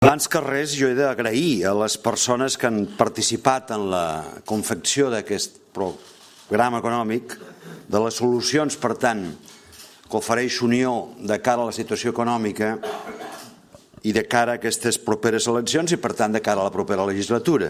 Abans que res, jo he d'agrair a les persones que han participat en la confecció d'aquest programa econòmic, de les solucions, per tant, que ofereix Unió de cara a la situació econòmica i de cara a aquestes properes eleccions i, per tant, de cara a la propera legislatura.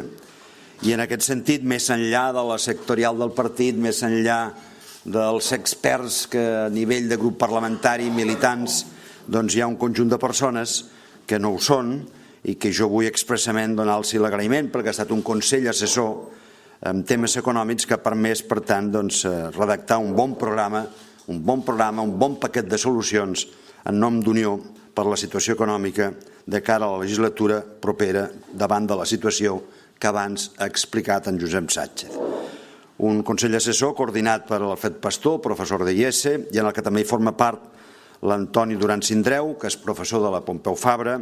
I en aquest sentit, més enllà de la sectorial del partit, més enllà dels experts que a nivell de grup parlamentari, militants, doncs hi ha un conjunt de persones que no ho són i que jo vull expressament donar-los l'agraïment perquè ha estat un consell assessor en temes econòmics que ha permès, per tant, redactar un bon programa, un bon paquet de solucions en nom d'Unió per la situació econòmica de cara a la legislatura propera davant de la situació que abans ha explicat en Josep Sánchez. Un consell assessor coordinat per l'Alfred Pastor, professor de IES, i en el que també hi forma part l'Antoni Duran Sindreu, que és professor de la Pompeu Fabra,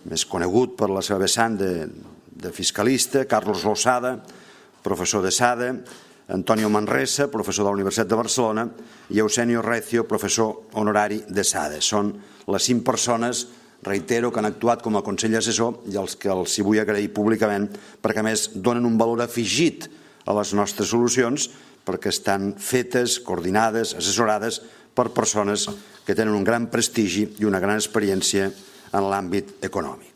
més conegut per la seva vessant de fiscalista, Carlos Losada, professor de SADE, Antonio Manresa, professor de la Universitat de Barcelona, i Eusenio Recio, professor honorari de SADE. Són les 5 persones, reitero, que han actuat com a consell assessor i els que els hi vull agrair públicament perquè, a més, donen un valor afegit a les nostres solucions perquè estan fetes, coordinades, assessorades per persones que tenen un gran prestigi i una gran experiència en l'àmbit econòmic.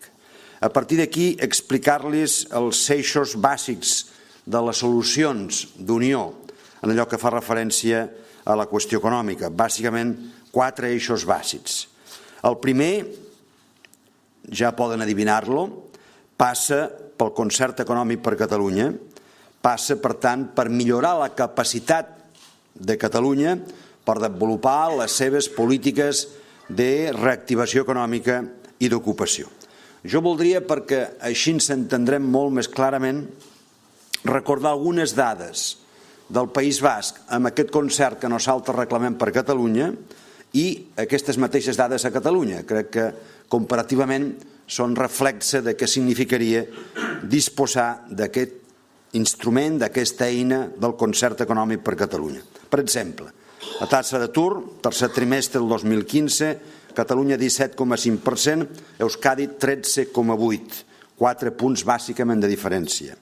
A partir d'aquí, explicar-los els eixos bàsics de les solucions d'Unió en allò que fa referència a la qüestió econòmica. Bàsicament, 4 eixos bàsics. El primer, ja poden adivinar-lo, passa pel concert econòmic per Catalunya, passa, per tant, per millorar la capacitat de Catalunya per desenvolupar les seves polítiques de reactivació econòmica i d'ocupació. Jo voldria, perquè així ens entendrem molt més clarament, recordar algunes dades del País Basc amb aquest concert que nosaltres reclamem per Catalunya i aquestes mateixes dades a Catalunya. Crec que comparativament són reflexe de què significaria disposar d'aquest instrument, d'aquesta eina del concert econòmic per Catalunya. Per exemple, la taxa d'atur, tercer trimestre del 2015, Catalunya 17,5%, Euskadi 13,8%, 4 punts bàsicament de diferència.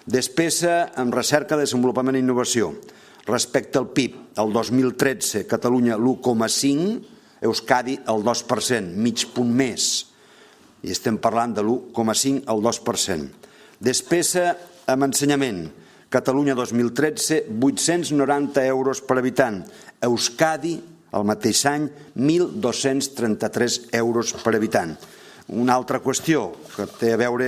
Despesa en recerca, desenvolupament i innovació. Respecte al PIB, el 2013 Catalunya l'1,5%, Euskadi el 2%, mig punt més. I estem parlant de l'1,5 al 2%. Despesa en ensenyament, Catalunya 2013, 890 euros per habitant. Euskadi, el mateix any, 1.233 euros per habitant. Una altra qüestió que té a veure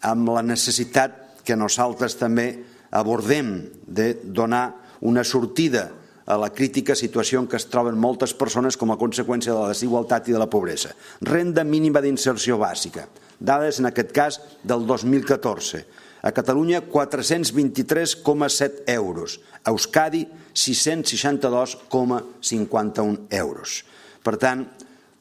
amb la necessitat que nosaltres també abordem de donar una sortida a la crítica situació en què es troben moltes persones com a conseqüència de la desigualtat i de la pobresa. Renda mínima d'inserció bàsica. Dades, en aquest cas, del 2014. A Catalunya, 423,7 euros. A Euskadi, 662,51 euros. Per tant,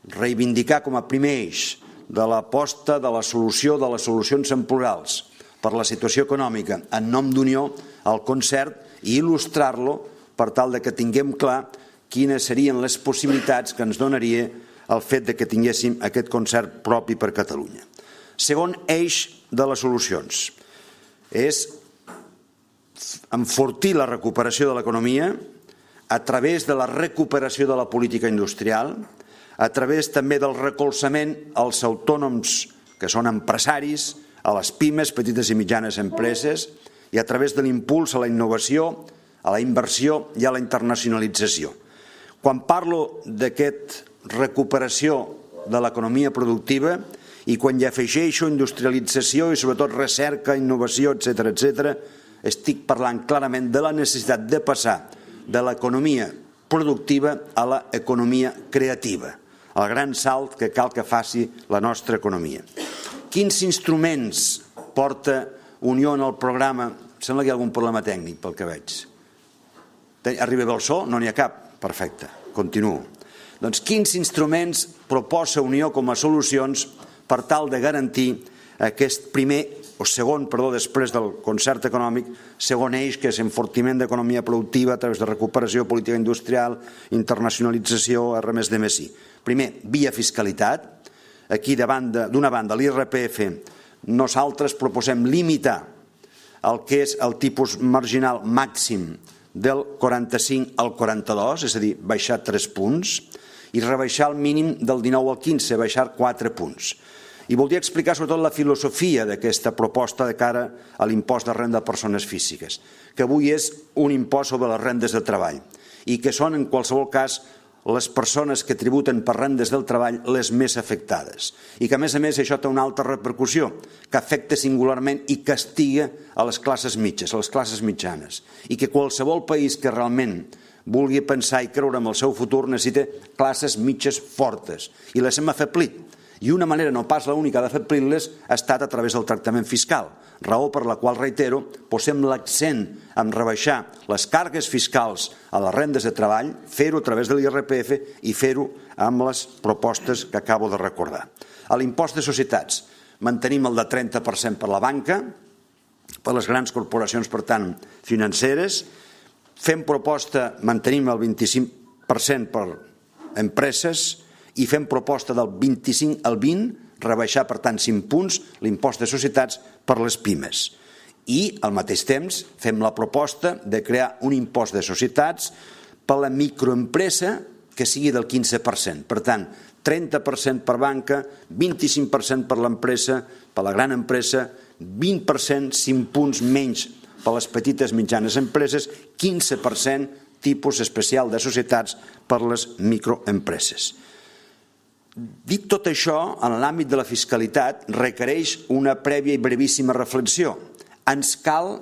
reivindicar com a primer eix de l'aposta de la solució de les solucions en plurals per la situació econòmica en nom d'Unió al concert i il·lustrar-lo per tal que tinguem clar quines serien les possibilitats que ens donaria el fet que tinguéssim aquest concert propi per Catalunya. Segon eix de les solucions és enfortir la recuperació de l'economia a través de la recuperació de la política industrial, a través també del recolzament als autònoms que són empresaris, a les pimes, petites i mitjanes empreses, i a través de l'impuls a la innovació, a la inversió i a la internacionalització. Quan parlo d'aquesta recuperació de l'economia productiva i quan hi afegeixo industrialització i sobretot recerca, innovació, etc., estic parlant clarament de la necessitat de passar de l'economia productiva a l'economia creativa, el gran salt que cal que faci la nostra economia. Quins instruments porta Unió en el programa? Sembla que hi ha algun problema tècnic pel que veig. Arriba bé el so? No n'hi ha cap? Perfecte, continuo. Doncs quins instruments proposa Unió com a solucions per tal de garantir aquest després del concert econòmic, segon eix, que és enfortiment d'economia productiva a través de recuperació, política industrial, internacionalització, R+D+I. Primer, via fiscalitat, Aquí, d'una banda, l'IRPF, nosaltres proposem limitar el que és el tipus marginal màxim del 45 al 42, és a dir, baixar 3 punts, i rebaixar el mínim del 19 al 15, baixar 4 punts. I voldria explicar sobretot la filosofia d'aquesta proposta de cara a l'impost de renda de persones físiques, que avui és un impost sobre les rendes de treball i que són, en qualsevol cas, les persones que tributen per rendes del treball les més afectades. I que, a més, això té una altra repercussió, que afecta singularment i castiga a les classes mitges, a les classes mitjanes. I que qualsevol país que realment vulgui pensar i creure en el seu futur necessita classes mitges fortes. I les hem afeblit. I una manera, no pas l'única d'afeblir-les, ha estat a través del tractament fiscal, raó per la qual, reitero, posem l'accent en rebaixar les càrregues fiscals a les rendes de treball, fer-ho a través de l'IRPF i fer-ho amb les propostes que acabo de recordar. A l'impost de societats, mantenim el de 30% per la banca, per les grans corporacions, per tant, financeres. Fem proposta, mantenim el 25% per empreses, i fem proposta del 25 al 20, rebaixar, per tant, 5 punts l'impost de societats per les pimes. I, al mateix temps, fem la proposta de crear un impost de societats per la microempresa que sigui del 15%. Per tant, 30% per banca, 25% per l'empresa, per la gran empresa, 20%, 5 punts menys per les petites i mitjanes empreses, 15% tipus especial de societats per les microempreses. Dit tot això, en l'àmbit de la fiscalitat, requereix una prèvia i brevíssima reflexió. Ens cal,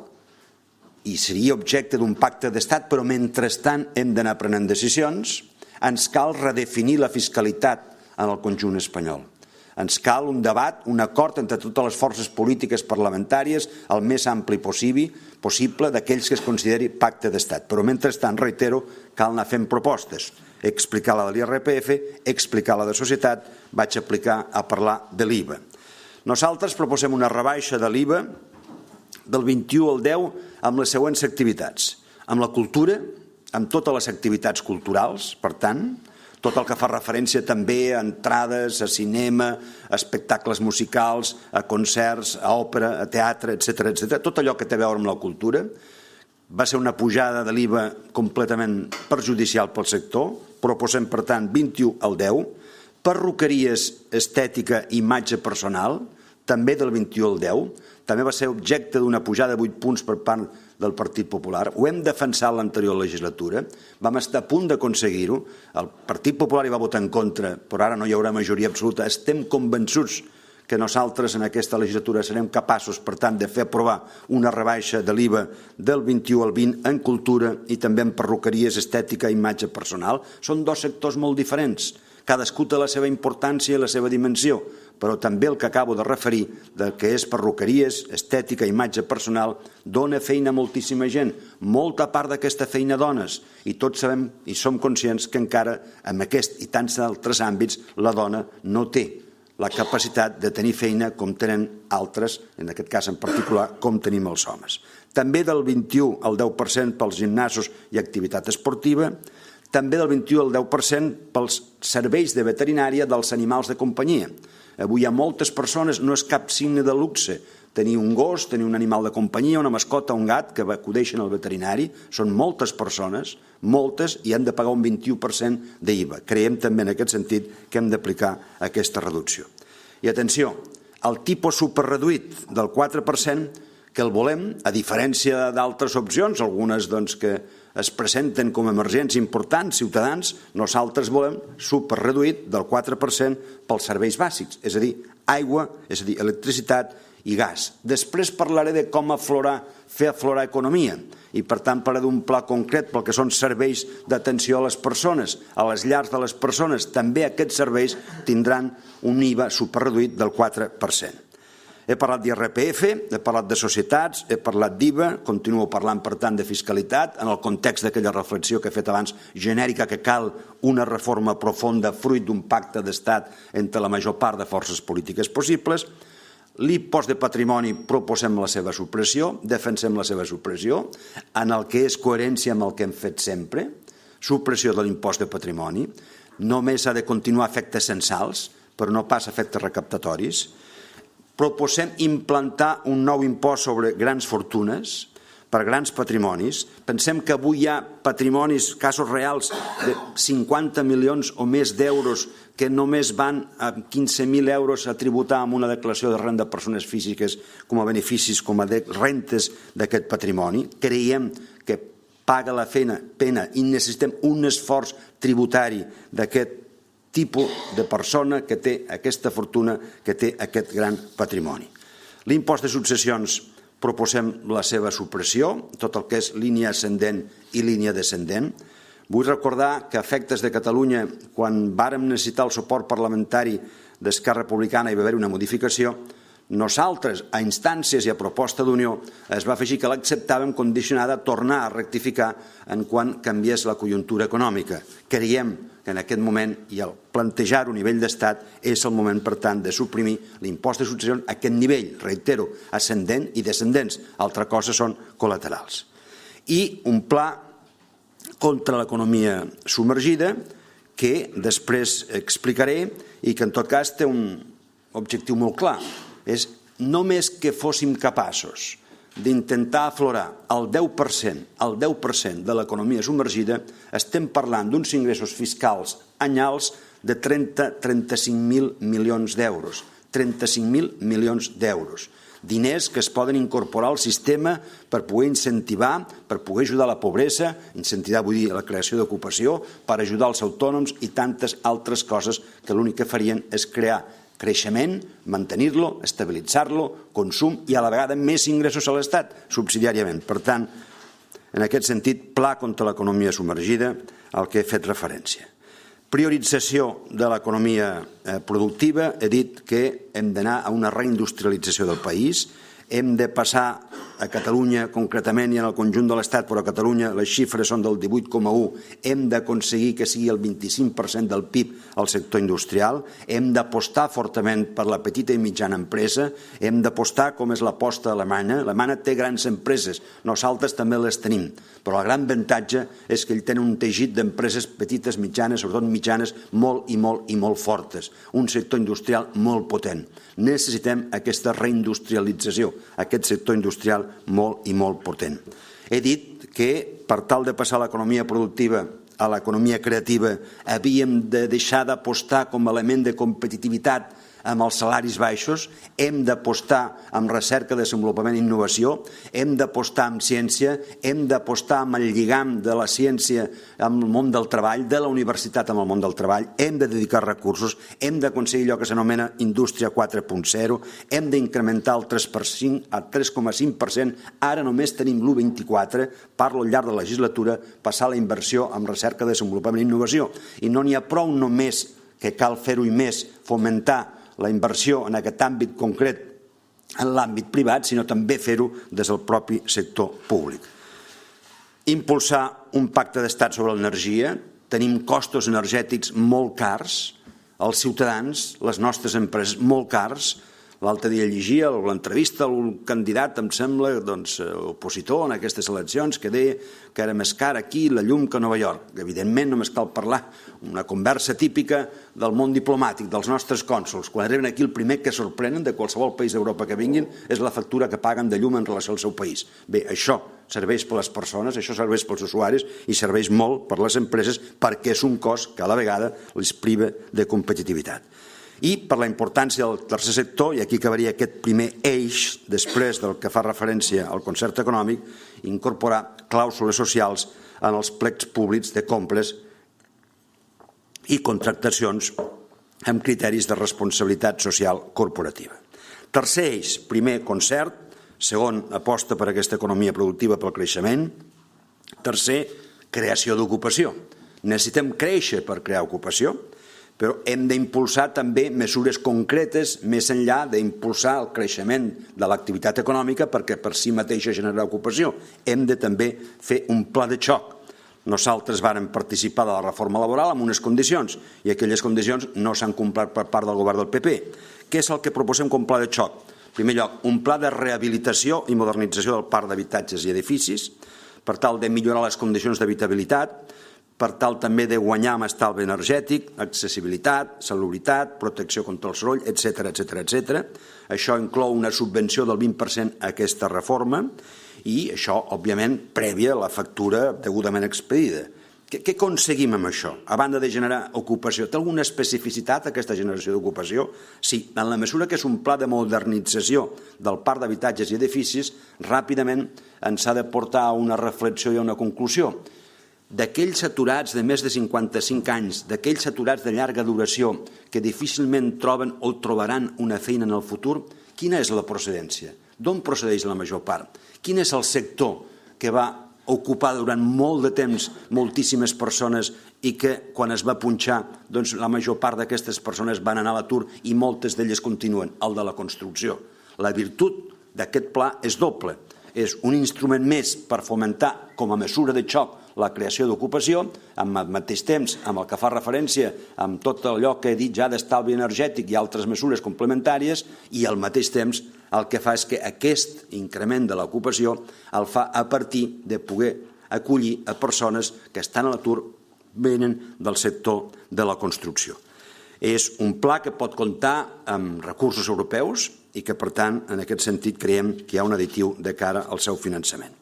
i seria objecte d'un pacte d'estat, però mentrestant hem d'anar prenent decisions, ens cal redefinir la fiscalitat en el conjunt espanyol. Ens cal un debat, un acord entre totes les forces polítiques parlamentàries el més ampli possible d'aquells que es consideri pacte d'estat. Però mentrestant, reitero, cal anar fent propostes. Explicar la de l'IRPF, explicar la de societat, vaig a parlar de l'IVA. Nosaltres proposem una rebaixa de l'IVA del 21 al 10 amb les següents activitats. Amb la cultura, amb totes les activitats culturals, per tant, tot el que fa referència també a entrades, a cinema, a espectacles musicals, a concerts, a òpera, a teatre, etc. Tot allò que té a veure amb la cultura. Va ser una pujada de l'IVA completament perjudicial pel sector. Proposem, per tant, 21 al 10. Perruqueries, estètica i imatge personal, també del 21 al 10. També va ser objecte d'una pujada de 8 punts per part del Partit Popular. Ho hem defensat l'anterior legislatura. Vam estar a punt d'aconseguir-ho. El Partit Popular hi va votar en contra, però ara no hi haurà majoria absoluta. Estem convençuts que nosaltres en aquesta legislatura serem capaços, per tant, de fer aprovar una rebaixa de l'IVA del 21 al 20 en cultura i també en perruqueries, estètica i imatge personal. Són dos sectors molt diferents. Cadascú té la seva importància i la seva dimensió, però també el que acabo de referir, del que és perruqueries, estètica i imatge personal, dona feina a moltíssima gent. Molta part d'aquesta feina dones, i tots sabem i som conscients que encara en aquest i tants altres àmbits la dona no té la capacitat de tenir feina com tenen altres, en aquest cas en particular, com tenim els homes. També del 21 al 10% pels gimnasos i activitat esportiva, també del 21 al 10% pels serveis de veterinària dels animals de companyia. Avui hi ha moltes persones, no és cap signe de luxe, tenir un gos, tenir un animal de companyia, una mascota, un gat que acudeixen al veterinari, són moltes persones, moltes, i han de pagar un 21% d'IVA. Creiem també en aquest sentit que hem d'aplicar aquesta reducció. I atenció, el tipus superreduït del 4%, que el volem, a diferència d'altres opcions, algunes que es presenten com a emergents importants, ciutadans, nosaltres volem superreduït del 4% pels serveis bàsics, és a dir, aigua, és a dir, electricitat i gas. Després parlaré de com fer aflorar economia i, per tant, parlaré d'un pla concret pel que són serveis d'atenció a les persones, a les llars de les persones. També aquests serveis tindran un IVA superreduït del 4%. He parlat d'IRPF, he parlat de societats, he parlat d'IVA, continuo parlant, per tant, de fiscalitat, en el context d'aquella reflexió que he fet abans, genèrica, que cal una reforma profunda fruit d'un pacte d'estat entre la major part de forces polítiques possibles. L'impost de patrimoni proposem la seva supressió, defensem la seva supressió, en el que és coherència amb el que hem fet sempre, supressió de l'impost de patrimoni. Només ha de continuar efectes censals, però no pas efectes recaptatoris. Proposem implantar un nou impost sobre grans fortunes per grans patrimonis. Pensem que avui hi ha patrimonis, casos reals, de 50 milions o més d'euros que només van a 15.000 euros a tributar amb una declaració de renda de persones físiques com a beneficis, com a rentes d'aquest patrimoni. Creiem que paga la pena i necessitem un esforç tributari d'aquest tipus de persona que té aquesta fortuna, que té aquest gran patrimoni. L'impost de successions proposem la seva supressió, tot el que és línia ascendent i línia descendent. Vull recordar que a efectes de Catalunya, quan vàrem necessitar el suport parlamentari d'Esquerra Republicana i va haver una modificació, nosaltres, a instàncies i a proposta d'Unió, es va afegir que l'acceptàvem condicionada a tornar a rectificar en quan canviés la conjuntura econòmica. Creiem que en aquest moment, i al plantejar-ho a nivell d'Estat, és el moment, per tant, de suprimir l'impost de successions a aquest nivell, reitero, ascendent i descendents. Altra cosa són col·laterals. I un pla contra l'economia submergida que després explicaré i que en tot cas té un objectiu molt clar. És només que fóssim capaços d'intentar aflorar el 10% de l'economia submergida, estem parlant d'uns ingressos fiscals anyals de 30-35.000 milions d'euros. 35.000 milions d'euros. Diners que es poden incorporar al sistema per poder incentivar, per poder ajudar a la pobresa, incentivar vull dir la creació d'ocupació, per ajudar els autònoms i tantes altres coses que l'únic que farien és crear creixement, mantenir-lo, estabilitzar-lo, consum i a la vegada més ingressos a l'Estat, subsidiàriament. Per tant, en aquest sentit, pla contra l'economia submergida, al que he fet referència. Priorització de l'economia productiva, he dit que hem d'anar a una reindustrialització del país, hem de passar a Catalunya concretament i en el conjunt de l'Estat, però a Catalunya les xifres són del 18,1, hem d'aconseguir que sigui el 25% del PIB al sector industrial, hem d'apostar fortament per la petita i mitjana empresa, hem d'apostar com és l'aposta alemanya. Alemanya té grans empreses, nosaltres també les tenim, però el gran avantatge és que ells tenen un teixit d'empreses petites, mitjanes, sobretot mitjanes, molt i molt fortes, un sector industrial molt potent. Necessitem aquesta reindustrialització, aquest sector industrial molt i molt potent. He dit que per tal de passar l'economia productiva a l'economia creativa havíem de deixar d'apostar com a element de competitivitat amb els salaris baixos, hem d'apostar amb recerca, desenvolupament i innovació, hem d'apostar amb ciència, hem d'apostar amb el lligam de la ciència amb el món del treball, de la universitat amb el món del treball, hem de dedicar recursos, hem d'aconseguir allò que s'anomena indústria 4.0, hem d'incrementar el 3% a 3,5%, ara només tenim l'1,24%, parlo al llarg de la legislatura, passar la inversió en recerca, desenvolupament i innovació. I no n'hi ha prou només que cal fer-ho i més, fomentar la inversió en aquest àmbit concret en l'àmbit privat, sinó també fer-ho des del propi sector públic. Impulsar un pacte d'estat sobre l'energia. Tenim costos energètics molt cars, els ciutadans, les nostres empreses, molt cars. L'altre dia llegia l'entrevista a un candidat, em sembla, opositor en aquestes eleccions, que deia que era més car aquí la llum que a Nova York. Evidentment, només cal parlar una conversa típica del món diplomàtic, dels nostres cònsols. Quan arriben aquí, el primer que sorprenen de qualsevol país d'Europa que vinguin és la factura que paguen de llum en relació al seu país. Bé, això serveix per les persones, això serveix pels usuaris i serveix molt per les empreses perquè és un cost que a la vegada les priva de competitivitat. I per la importància del tercer sector, i aquí acabaria aquest primer eix, després del que fa referència al concert econòmic, incorporar clàusules socials en els plecs públics de compres i contractacions amb criteris de responsabilitat social corporativa. Tercer eix, primer concert, segon aposta per aquesta economia productiva pel creixement, tercer creació d'ocupació. Necessitem créixer per crear ocupació, però hem d'impulsar també mesures concretes més enllà d'impulsar el creixement de l'activitat econòmica perquè per si mateixa genera ocupació. Hem de també fer un pla de xoc. Nosaltres vàrem participar de la reforma laboral amb unes condicions i aquelles condicions no s'han complert per part del govern del PP. Què és el que proposem com pla de xoc? En primer lloc, un pla de rehabilitació i modernització del parc d'habitatges i edificis per tal de millorar les condicions d'habitabilitat, per tal també de guanyar amb estalvi energètic, accessibilitat, salubritat, protecció contra el soroll, etc. Això inclou una subvenció del 20% a aquesta reforma i això, òbviament, prèvia a la factura degudament expedida. Què aconseguim amb això? A banda de generar ocupació, té alguna especificitat aquesta generació d'ocupació? Sí, en la mesura que és un pla de modernització del parc d'habitatges i edificis, ràpidament ens ha de portar a una reflexió i a una conclusió. D'aquells aturats de més de 55 anys, d'aquells aturats de llarga duració que difícilment troben o trobaran una feina en el futur, quina és la procedència? D'on procedeix la major part? Quin és el sector que va ocupar durant molt de temps moltíssimes persones i que quan es va punxar doncs la major part d'aquestes persones van anar a l'atur i moltes d'elles continuen? El de la construcció. La virtut d'aquest pla és doble. És un instrument més per fomentar com a mesura de xoc la creació d'ocupació, al mateix temps, amb el que fa referència amb tot allò que he dit ja d'estalvi energètic i altres mesures complementàries, i al mateix temps el que fa és que aquest increment de l'ocupació el fa a partir de poder acollir a persones que estan a l'atur, venen del sector de la construcció. És un pla que pot comptar amb recursos europeus i que, per tant, en aquest sentit, creiem que hi ha un additiu de cara al seu finançament.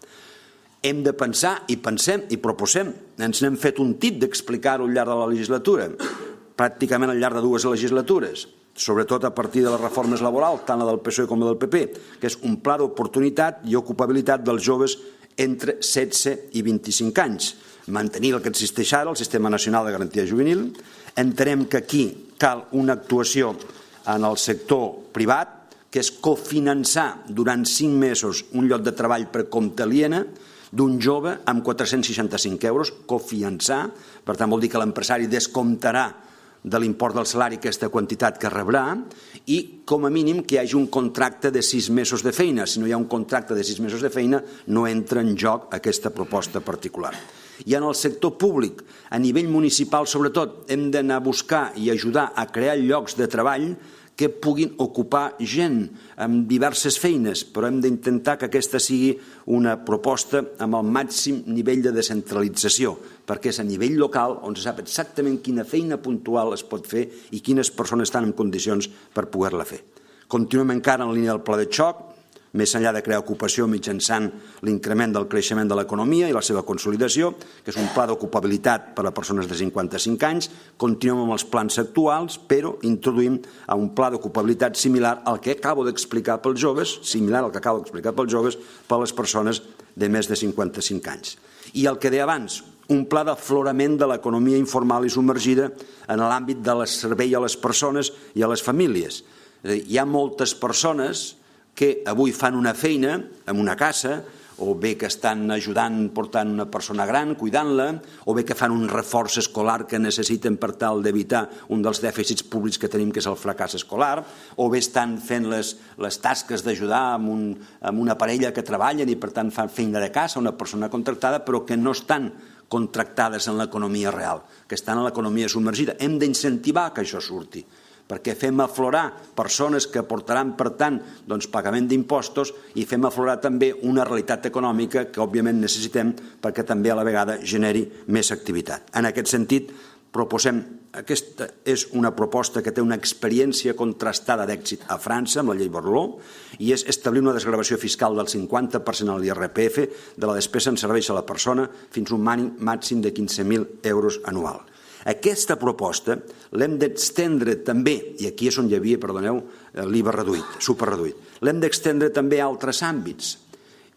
Hem de pensar, i pensem, i proposem, ens n'hem fet un tip d'explicar-ho al llarg de la legislatura, pràcticament al llarg de 2 legislatures, sobretot a partir de les reformes laborals, tant la del PSOE com la del PP, que és un pla d'oportunitat i ocupabilitat dels joves entre 16 i 25 anys. Mantenir el que existeix ara, el Sistema Nacional de Garantia Juvenil. Entenem que aquí cal una actuació en el sector privat, que és cofinançar durant 5 mesos un lloc de treball per compte aliena d'un jove amb 465 euros, cofinançar, per tant vol dir que l'empresari descomptarà de l'import del salari aquesta quantitat que rebrà i com a mínim que hi hagi un contracte de 6 mesos de feina. Si no hi ha un contracte de 6 mesos de feina no entra en joc aquesta proposta particular. I en el sector públic, a nivell municipal sobretot, hem d'anar a buscar i ajudar a crear llocs de treball que puguin ocupar gent amb diverses feines, però hem d'intentar que aquesta sigui una proposta amb el màxim nivell de descentralització, perquè és a nivell local on se sap exactament quina feina puntual es pot fer i quines persones estan en condicions per poder-la fer. Continuem encara en línia del pla de xoc, més enllà de crear ocupació mitjançant l'increment del creixement de l'economia i la seva consolidació, que és un pla d'ocupabilitat per a persones de 55 anys. Continuem amb els plans actuals, però introduïm un pla d'ocupabilitat similar al que acabo d'explicar pels joves, per a les persones de més de 55 anys. I el que deia abans, un pla d'aflorament de l'economia informal i submergida en l'àmbit del servei a les persones i a les famílies. Hi ha moltes persones que avui fan una feina en una casa, o bé que estan ajudant portant una persona gran, cuidant-la, o bé que fan un reforç escolar que necessiten per tal d'evitar un dels dèficits públics que tenim, que és el fracàs escolar, o bé estan fent les tasques d'ajudar amb una parella que treballen i per tant fan feina de casa, una persona contractada, però que no estan contractades en l'economia real, que estan en l'economia submergida. Hem d'incentivar que això surti, perquè fem aflorar persones que aportaran, per tant, pagament d'impostos i fem aflorar també una realitat econòmica que, òbviament, necessitem perquè també a la vegada generi més activitat. En aquest sentit, proposem, aquesta és una proposta que té una experiència contrastada d'èxit a França amb la llei Borloo i és establir una desgravació fiscal del 50% a l'IRPF de la despesa en serveis a la persona fins a un màxim de 15.000 euros anual. Aquesta proposta l'hem d'estendre també, i aquí és on hi havia, l'IVA reduït, superreduït, l'hem d'estendre també a altres àmbits,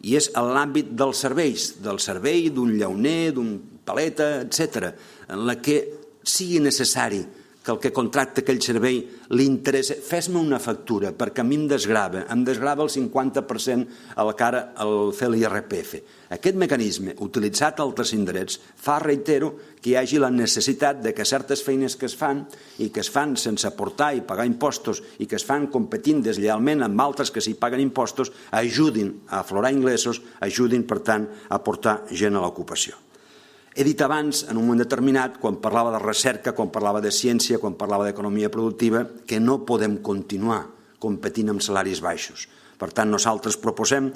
i és en l'àmbit dels serveis, del servei d'un llauner, d'un paleta, etc., en la que sigui necessari que el que contracta aquell servei li interessa, fes-me una factura, perquè a mi em desgrava el 50% a la cara al fer l'IRPF. Aquest mecanisme, utilitzat a altres indrets, fa, reitero, que hi hagi la necessitat de que certes feines que es fan i que es fan sense aportar i pagar impostos i que es fan competint deslleialment amb altres que s'hi paguen impostos, ajudin a aflorar ingressos, ajudin, per tant, a portar gent a l'ocupació. He dit abans, en un moment determinat, quan parlava de recerca, quan parlava de ciència, quan parlava d'economia productiva, que no podem continuar competint amb salaris baixos. Per tant, nosaltres proposem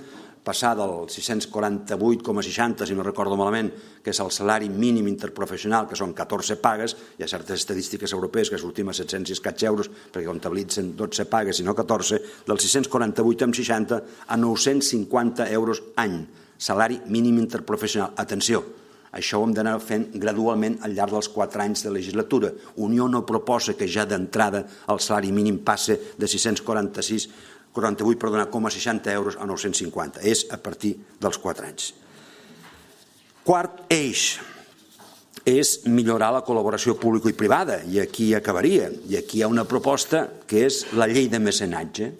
passar del 648,60, si no recordo malament, que és el salari mínim interprofessional, que són 14 pagues, hi ha certes estadístiques europees que sortim a 700 i escaig euros perquè comptabilitzen 12 pagues i no 14, del 648,60 a 950 euros any, salari mínim interprofessional. Atenció, això ho hem d'anar fent gradualment al llarg dels 4 anys de legislatura. Unió no proposa que ja d'entrada el salari mínim passe de 648,60 euros a 950. És a partir dels 4 anys. Quart eix és millorar la col·laboració pública i privada, i aquí acabaria. I aquí hi ha una proposta que és la llei de mecenatge.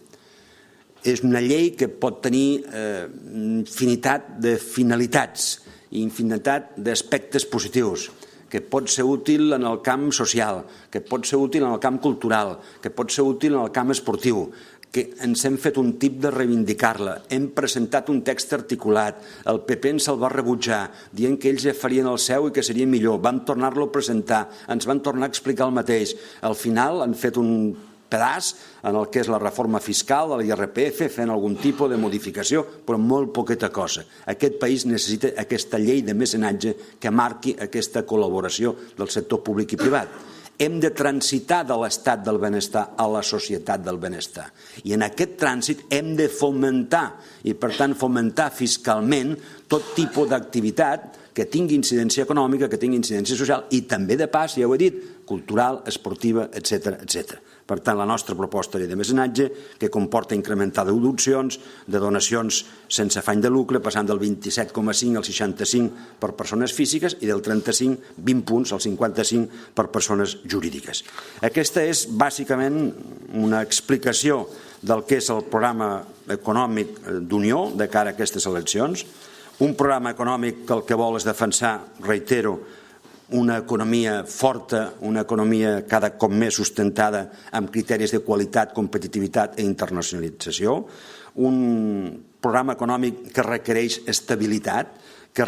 És una llei que pot tenir infinitat de finalitats i infinitat d'aspectes positius, que pot ser útil en el camp social, que pot ser útil en el camp cultural, que pot ser útil en el camp esportiu, que ens hem fet un tip de reivindicar-la, hem presentat un text articulat, el PP ens el va rebutjar, dient que ells ja farien el seu i que seria millor, vam tornar-lo a presentar, ens van tornar a explicar el mateix, al final han fet un pedaç en el que és la reforma fiscal de l'IRPF, fent algun tipus de modificació, però molt poqueta cosa. Aquest país necessita aquesta llei de mecenatge que marqui aquesta col·laboració del sector públic i privat. Hem de transitar de l'estat del benestar a la societat del benestar. I en aquest trànsit hem de fomentar, i per tant fomentar fiscalment, tot tipus d'activitat que tingui incidència econòmica, que tingui incidència social i també de pas, ja ho he dit, cultural, esportiva, etc. Per tant, la nostra proposta de mecenatge, que comporta incrementar deduccions, de donacions sense afany de lucre, passant del 27,5 al 65 per persones físiques i del 35, 20 punts al 55 per persones jurídiques. Aquesta és bàsicament una explicació del que és el programa econòmic d'Unió de cara a aquestes eleccions, un programa econòmic que el que vol és defensar, reitero, una economia forta, una economia cada cop més sustentada amb criteris de qualitat, competitivitat i internacionalització, un programa econòmic que requereix estabilitat, i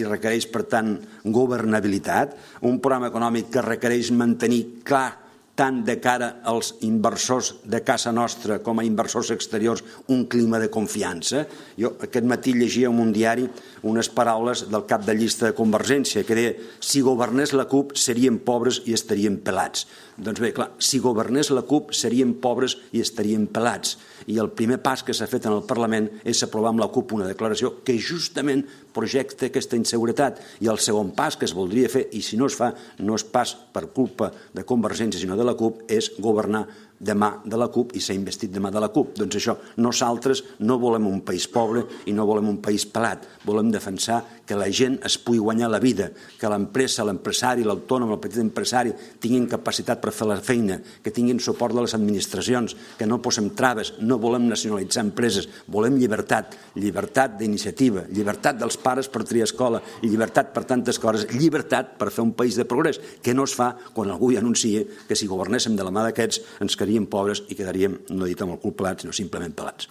requereix, per tant, governabilitat, un programa econòmic que requereix mantenir clar tant de cara als inversors de casa nostra com a inversors exteriors, un clima de confiança. Jo aquest matí llegia en un diari unes paraules del cap de llista de Convergència que deia: si governés la CUP seríem pobres i estaríem pelats. Doncs bé, clar, si governés la CUP seríem pobres i estaríem pelats. I el primer pas que s'ha fet en el Parlament és aprovar amb la CUP una declaració que justament projecta aquesta inseguretat. I el segon pas que es voldria fer, i si no es fa, no és pas per culpa de Convergència sinó de la CUP, és governar de mà de la CUP i ser investit de mà de la CUP. Doncs això, nosaltres no volem un país pobre i no volem un país pelat. Volem defensar que la gent es pugui guanyar la vida, que l'empresa, l'empresari, l'autònom, el petit empresari tinguin capacitat per fer la feina, que tinguin suport de les administracions, que no posem traves, no volem nacionalitzar empreses, volem llibertat, llibertat d'iniciativa, llibertat dels pares per triar escola, llibertat per tantes coses, llibertat per fer un país de progrés, que no es fa quan algú ja anuncia que si governéssim de la mà d'aquests ens quedaríem pobres i quedaríem, no dit amb el cul pelat, sinó simplement pelats.